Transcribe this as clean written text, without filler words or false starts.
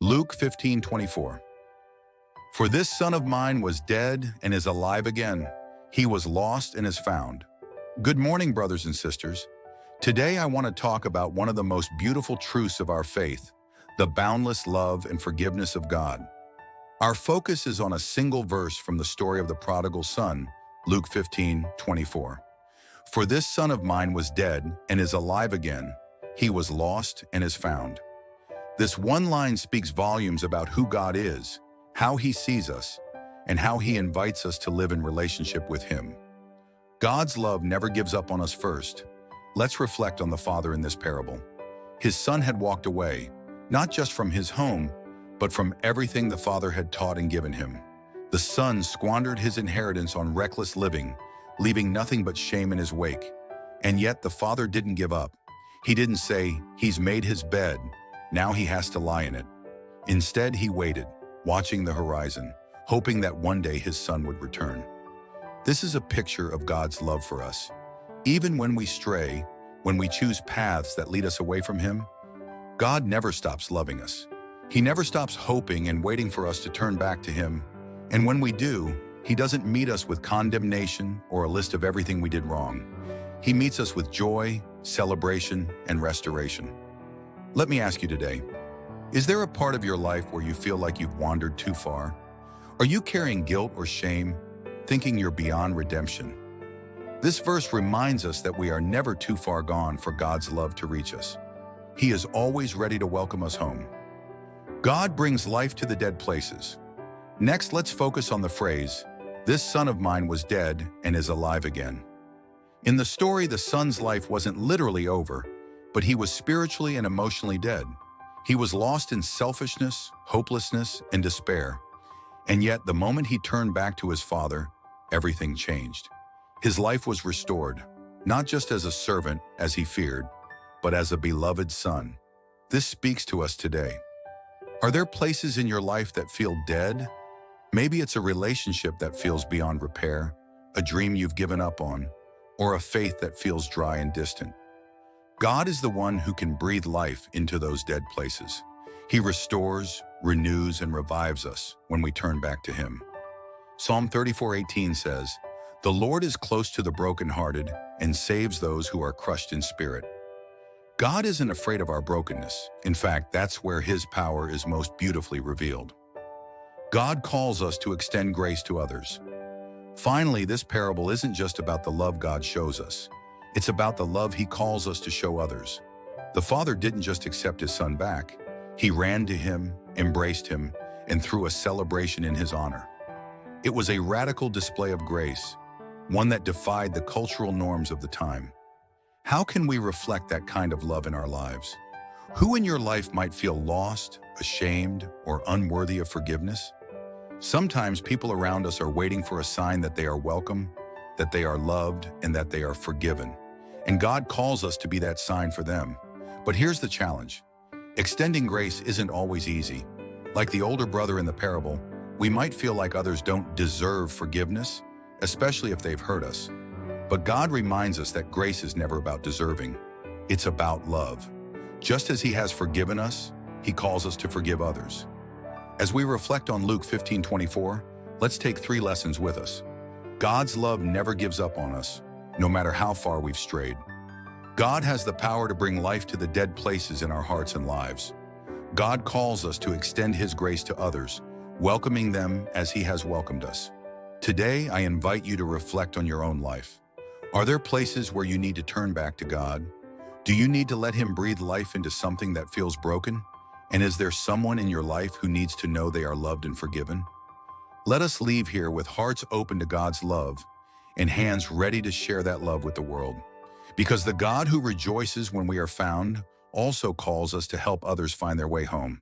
Luke 15:24. For this son of mine was dead and is alive again. He was lost and is found. Good morning, brothers and sisters. Today I want to talk about one of the most beautiful truths of our faith, the boundless love and forgiveness of God. Our focus is on a single verse from the story of the prodigal son, Luke 15:24. For this son of mine was dead and is alive again. He was lost and is found. This one line speaks volumes about who God is, how he sees us, and how he invites us to live in relationship with him. God's love never gives up on us first. Let's reflect on the father in this parable. His son had walked away, not just from his home, but from everything the father had taught and given him. The son squandered his inheritance on reckless living, leaving nothing but shame in his wake. And yet the father didn't give up. He didn't say, "He's made his bed, now he has to lie in it." Instead, he waited, watching the horizon, hoping that one day his son would return. This is a picture of God's love for us. Even when we stray, when we choose paths that lead us away from him, God never stops loving us. He never stops hoping and waiting for us to turn back to him. And when we do, he doesn't meet us with condemnation or a list of everything we did wrong. He meets us with joy, celebration, and restoration. Let me ask you today, is there a part of your life where you feel like you've wandered too far? Are you carrying guilt or shame, thinking you're beyond redemption? This verse reminds us that we are never too far gone for God's love to reach us. He is always ready to welcome us home. God brings life to the dead places. Next, let's focus on the phrase, "This son of mine was dead and is alive again." In the story, the son's life wasn't literally over, but he was spiritually and emotionally dead. He was lost in selfishness, hopelessness, and despair. And yet, the moment he turned back to his father, everything changed. His life was restored, not just as a servant, as he feared, but as a beloved son. This speaks to us today. Are there places in your life that feel dead? Maybe it's a relationship that feels beyond repair, a dream you've given up on, or a faith that feels dry and distant. God is the one who can breathe life into those dead places. He restores, renews, and revives us when we turn back to him. Psalm 34:18 says, "The Lord is close to the brokenhearted and saves those who are crushed in spirit." God isn't afraid of our brokenness. In fact, that's where his power is most beautifully revealed. God calls us to extend grace to others. Finally, this parable isn't just about the love God shows us. It's about the love he calls us to show others. The father didn't just accept his son back. He ran to him, embraced him, and threw a celebration in his honor. It was a radical display of grace, one that defied the cultural norms of the time. How can we reflect that kind of love in our lives? Who in your life might feel lost, ashamed, or unworthy of forgiveness? Sometimes people around us are waiting for a sign that they are welcome, that they are loved, and that they are forgiven. And God calls us to be that sign for them. But here's the challenge. Extending grace isn't always easy. Like the older brother in the parable, we might feel like others don't deserve forgiveness, especially if they've hurt us. But God reminds us that grace is never about deserving. It's about love. Just as he has forgiven us, he calls us to forgive others. As we reflect on Luke 15:24, let's take 3 lessons with us. God's love never gives up on us, no matter how far we've strayed. God has the power to bring life to the dead places in our hearts and lives. God calls us to extend his grace to others, welcoming them as he has welcomed us. Today, I invite you to reflect on your own life. Are there places where you need to turn back to God? Do you need to let him breathe life into something that feels broken? And is there someone in your life who needs to know they are loved and forgiven? Let us leave here with hearts open to God's love and hands ready to share that love with the world. Because the God who rejoices when we are found also calls us to help others find their way home.